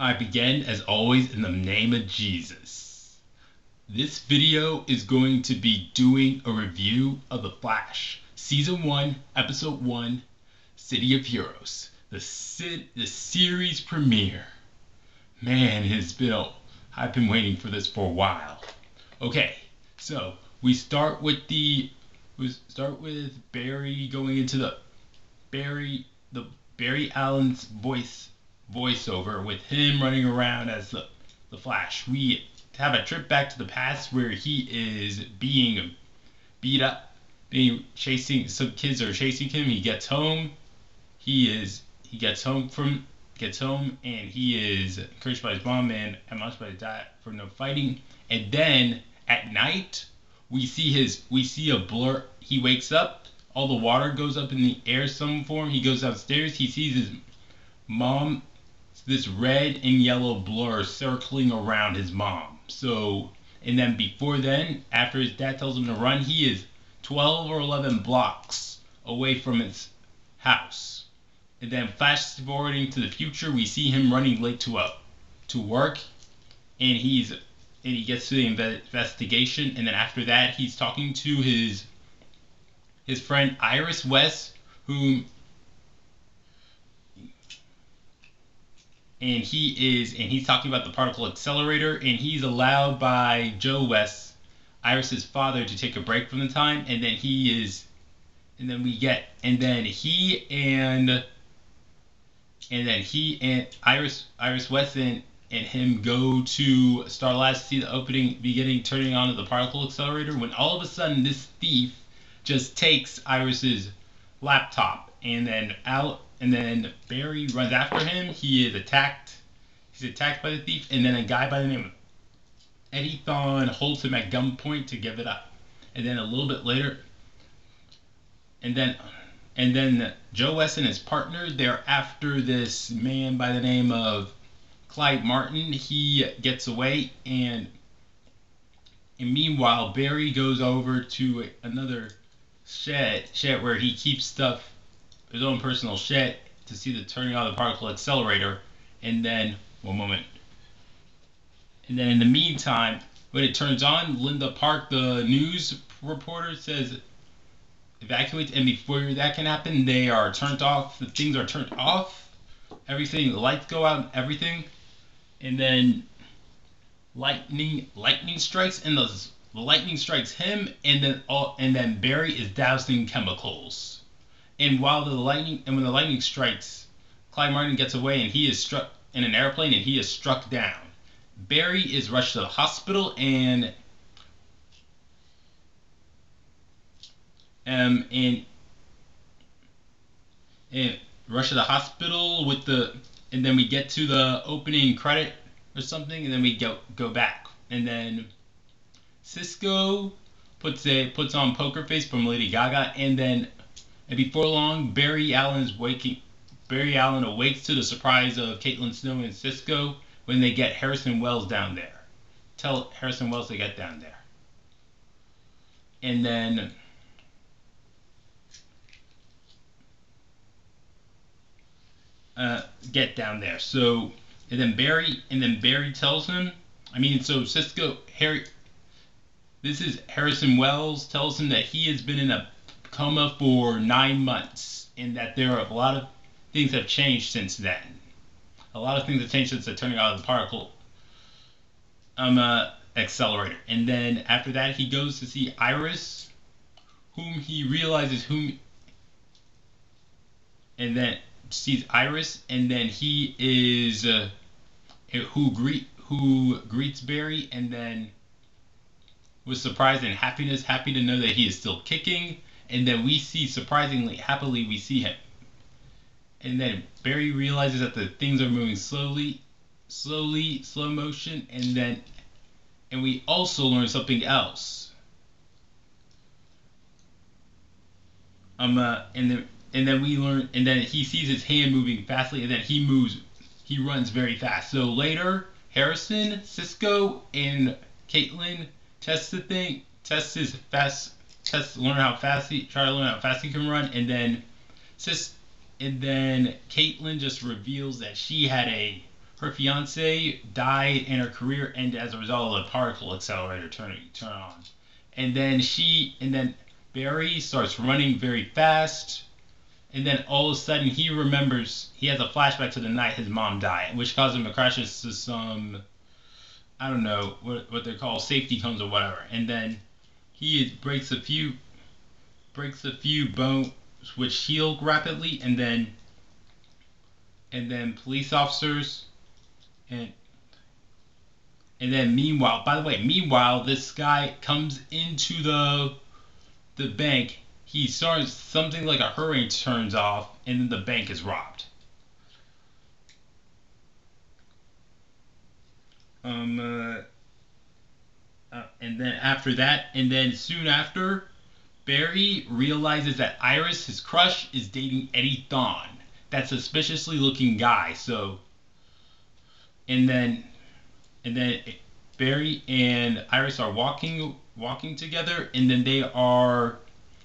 I begin, as always, in the name of Jesus. This video is going to be doing a review of The Flash, Season 1, Episode 1, City of Heroes, the series premiere. Man, I've been waiting for this for a while. Okay, so we start with Barry going into the Barry Allen's voiceover with him running around as the Flash. We have a trip back to the past where he is being beat up, some kids are chasing him. He gets home. He gets home and he is encouraged by his mom and admonished by his dad for no fighting. And then at night we see a blur. He wakes up, all the water goes up in the air some form. He goes downstairs, he sees his mom, this red and yellow blur circling around his mom. So, and then before then, after his dad tells him to run, he is 12 or 11 blocks away from his house. And then flash forwarding to the future, we see him running late to work, and he gets to the investigation. And then after that, he's talking to his friend Iris West, he's talking about the particle accelerator, and he's allowed by Joe West, Iris's father, to take a break from the time. And then he and Iris West and him go to Star Labs to see the beginning turning on of the particle accelerator, when all of a sudden this thief just takes Iris's laptop, and then Barry runs after him. He's attacked by the thief, and then a guy by the name of Eddie Thawne holds him at gunpoint to give it up. And then a little bit later, and then Joe West and his partner, they're after this man by the name of Clyde Mardon. He gets away, and meanwhile Barry goes over to another shed where he keeps stuff, his own personal shed, to see the turning on of the particle accelerator. And then, one moment. And then in the meantime, when it turns on, Linda Park, the news reporter, says evacuate. And before that can happen, they are turned off. The things are turned off. Everything, the lights go out, and everything. And then lightning strikes, and the lightning strikes him, and then Barry is doused in chemicals. And when the lightning strikes, Clyde Mardon gets away, and he is struck in an airplane, and he is struck down. Barry is rushed to the hospital, and rushed to the hospital and then we get to the opening credit or something, and then we go back, and then Cisco puts on Poker Face from Lady Gaga, and before long, Barry Allen awakes to the surprise of Caitlin Snow and Cisco when they get Harrison Wells down there. Tell Harrison Wells to get down there. And then get down there. So and then Barry tells him, this is Harrison Wells tells him that he has been in a coma for 9 months, and that there are a lot of things have changed since then. A lot of things have changed since the turning on of the particle accelerator. And then after that, he goes to see Iris, and then sees Iris, and then he is who greets Barry, and then with surprise and happy to know that he is still kicking. And then we see, happily we see him. And then Barry realizes that the things are moving slowly, slow motion, and we also learn something else. And then he sees his hand moving fastly, and then he runs very fast. So later, Harrison, Cisco, and Caitlin learn how fast he can run, and then Caitlin just reveals that she had a her fiance died and her career ended as a result of the particle accelerator turn on. And then Barry starts running very fast. And then all of a sudden he remembers, he has a flashback to the night his mom died, which caused him to crash into some, I don't know what they're called, safety cones or whatever. And then he breaks a few bones which heal rapidly, and then police officers and then meanwhile this guy comes into the bank. He starts, something like a hurricane turns off, and then the bank is robbed. And then soon after, Barry realizes that Iris, his crush, is dating Eddie Thawne, that suspiciously looking guy. So, and then Barry and Iris are walking together, and then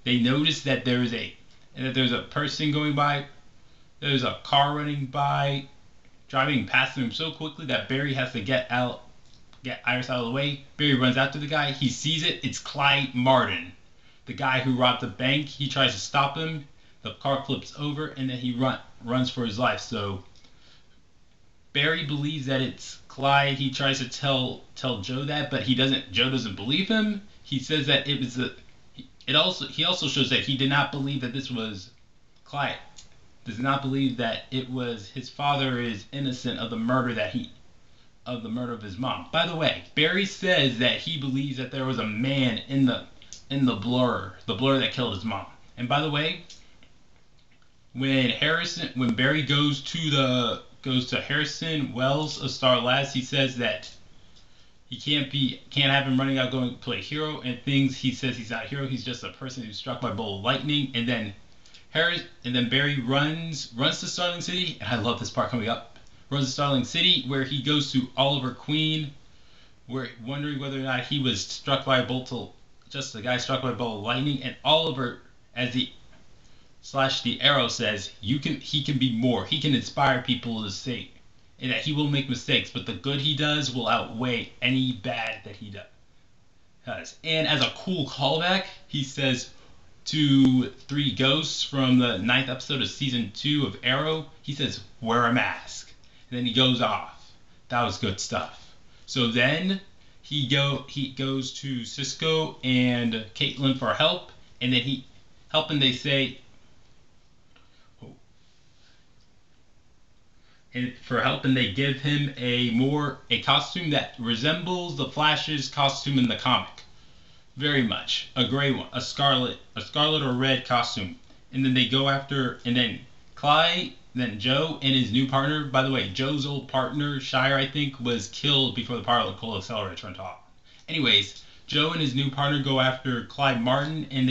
they notice that there's a person going by. There's a car running by, driving past them so quickly that Barry has to get Iris out of the way. Barry runs after the guy. He sees it. It's Clyde Mardon, the guy who robbed the bank. He tries to stop him. The car flips over, and then he runs for his life. So Barry believes that it's Clyde. He tries to tell Joe that, but Joe doesn't believe him. He says that it was he also shows that he did not believe that this was Clyde. Does not believe that it was his father is innocent of the murder of his mom. By the way, Barry says that he believes that there was a man in the blur that killed his mom. And by the way, when Barry goes to Harrison Wells of Star Labs, he says that he can't have him running out going to play hero and things. He says he's not a hero. He's just a person who's struck by a bolt of lightning. And then Barry runs to Starling City, and I love this part coming up. Runs to Starling City, where he goes to Oliver Queen, wondering whether or not he was struck by a just a guy struck by a bolt of lightning. And Oliver, as the arrow says, he can be more. He can inspire people to say, and that he will make mistakes, but the good he does will outweigh any bad that he does. And as a cool callback, he says to 3 ghosts from the 9th episode of season 2 of Arrow, he says, "Wear a mask." And then he goes off. That was good stuff. So then he goes to Cisco and Caitlin for help, and then they say, and they give him a costume that resembles the Flash's costume in the comic. Very much. A gray one. A scarlet or red costume. And then they go after, and then Clyde, then Joe and his new partner. By the way, Joe's old partner, Shire, I think, was killed before the particle accelerator turned off. Anyways, Joe and his new partner go after Clyde Mardon, and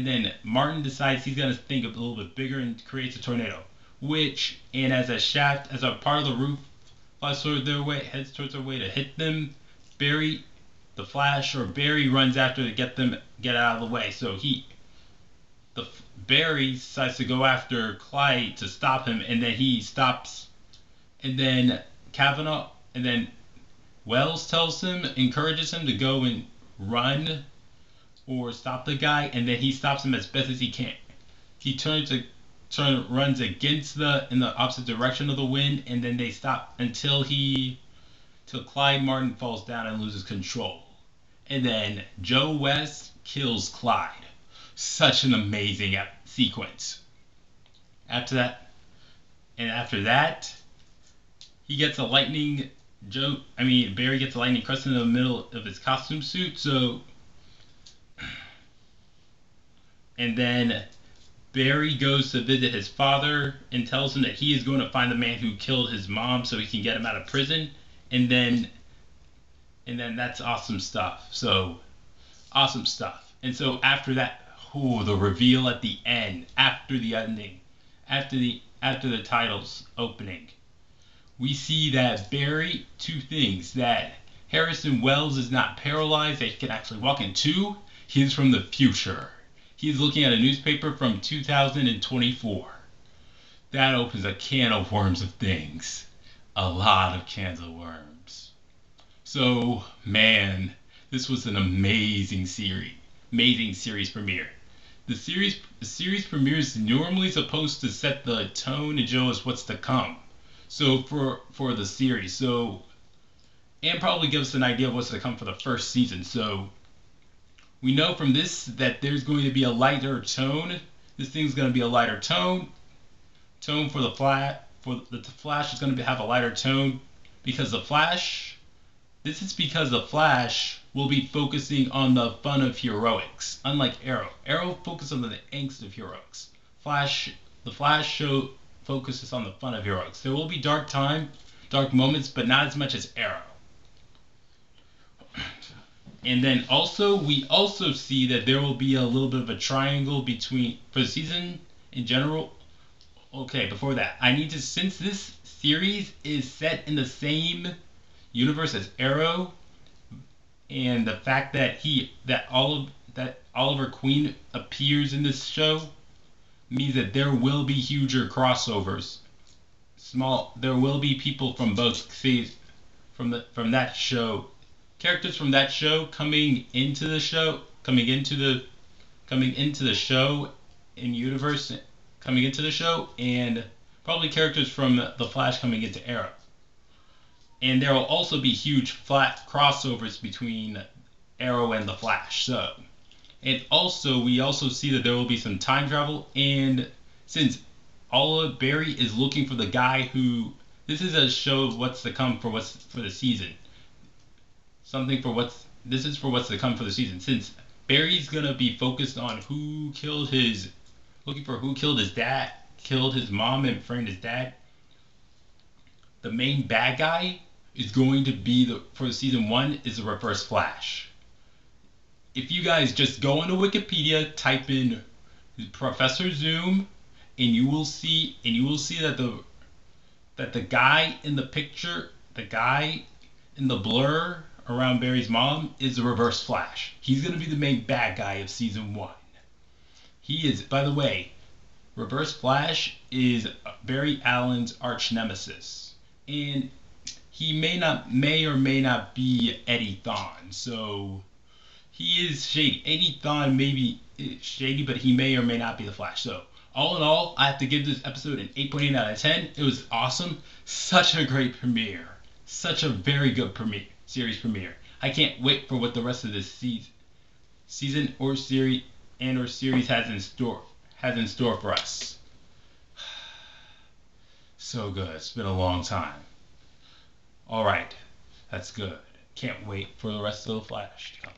then Martin decides he's going to think a little bit bigger and creates a tornado. And as a part of the roof heads towards their way to hit them, Barry runs after to get out of the way. So Barry decides to go after Clyde to stop him, and then he stops, and then Wells encourages him to go and run or stop the guy, and then he stops him as best as he can. He runs against in the opposite direction of the wind, and then they stop until Clyde Mardon falls down and loses control. And then Joe West kills Clyde. Such an amazing sequence. After that, he gets a lightning. Barry gets a lightning crest in the middle of his costume suit. And then Barry goes to visit his father and tells him that he is going to find the man who killed his mom so he can get him out of prison. And then that's awesome stuff. So, awesome stuff. And so after that, the reveal at the end, after the ending, after the titles opening, we see that Barry, 2 things, that Harrison Wells is not paralyzed, that he can actually walk, and 2, he's from the future. He's looking at a newspaper from 2024. That opens a can of worms of things. a lot of cans of worms. So, man, this was an amazing series premiere. The series premiere is normally supposed to set the tone and show us what's to come. So for the series, and probably give us an idea of what's to come for the first season. So we know from this that there's going to be a lighter tone. This thing's going to be a lighter tone. Tone for the Flash is going to have a lighter tone because the Flash. This is because the Flash will be focusing on the fun of heroics, unlike Arrow. Arrow focuses on the angst of heroics. The Flash show focuses on the fun of heroics. There will be dark moments, but not as much as Arrow. And then we also see that there will be a little bit of a triangle for the season in general. Okay, before that, since this series is set in the same universe as Arrow, and the fact that Oliver Queen appears in this show means that there will be huger crossovers. There will be people from both seasons from that show, characters from that show coming into the show in universe, coming into the show, and probably characters from the Flash coming into Arrow. And there will also be huge flat crossovers between Arrow and the Flash. And also we also see that there will be some time travel. And since Barry is looking for the guy who, this is a show of what's to come for the season. This is for what's to come for the season. Since Barry's gonna be focused on looking for who killed his dad, killed his mom, and framed his dad. The main bad guy is going to be for season 1 is the Reverse Flash. If you guys just go into Wikipedia, type in Professor Zoom, and you will see that the guy in the picture, the guy in the blur around Barry's mom is the Reverse Flash. He's going to be the main bad guy of season 1. He is, by the way, Reverse Flash is Barry Allen's arch nemesis, and he may or may not be Eddie Thawne. So he is shady. Eddie Thawne may be shady, but he may or may not be the Flash. So all in all, I have to give this episode an 8.8 out of 10. It was awesome. Such a great premiere. Such a very good series premiere. I can't wait for what the rest of this season or series has in store for us. So good. It's been a long time. Alright, that's good. Can't wait for the rest of the Flash to come.